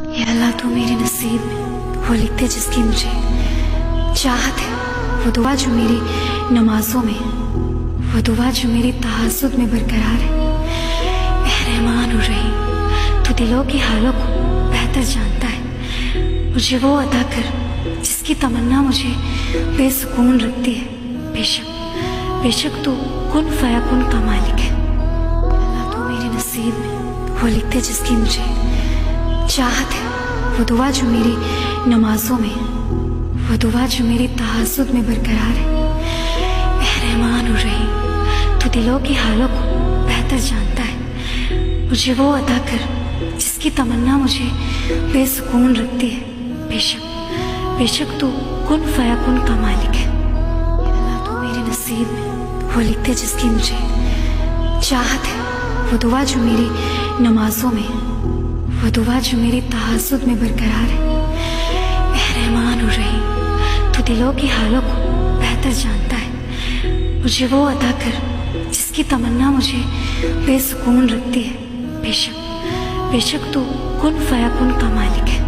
या अल्लाह तू मेरे नसीब में वो लिखते जिसकी मुझे चाहत है, वो दुआ जो मेरी नमाजों में, वो दुआ जो मेरी तहज्जुद में बरकरार है। ऐ रहमान और रहीम, तू दिलों के हालों को बेहतर जानता है। मुझे वो अता कर जिसकी तमन्ना मुझे बेसुकून रखती है। बेशक तू कुन फयाकुन का मालिक है। अल्लाह तू मेरे नसीब में वो लिखते जिसकी मुझे चाहत है, वो दुआ जो मेरी नमाजों में, वो दुआ जो मेरी तहज्जुद में बरकरार है। ऐ रहमान और रहीम, तू दिलों के हालों को बेहतर जानता है। मुझे वो अता कर जिसकी तमन्ना मुझे बेसुकून रखती है। बेशक तू कुन फयाकुन का मालिक है। अल्लाह तू मेरे नसीब में वो लिखते जिसकी मुझे चाहत है, वो दुआ जो मेरी नमाजों में, वो दुआ जो मेरी तहज्जुद में बरकरार है। ऐ रहमान और रहीम, तू दिलों के हालों को बेहतर जानता है। मुझे वो अता कर जिसकी तमन्ना मुझे बेसुकून रखती है। बेशक तू कुन फयाकुन का मालिक है।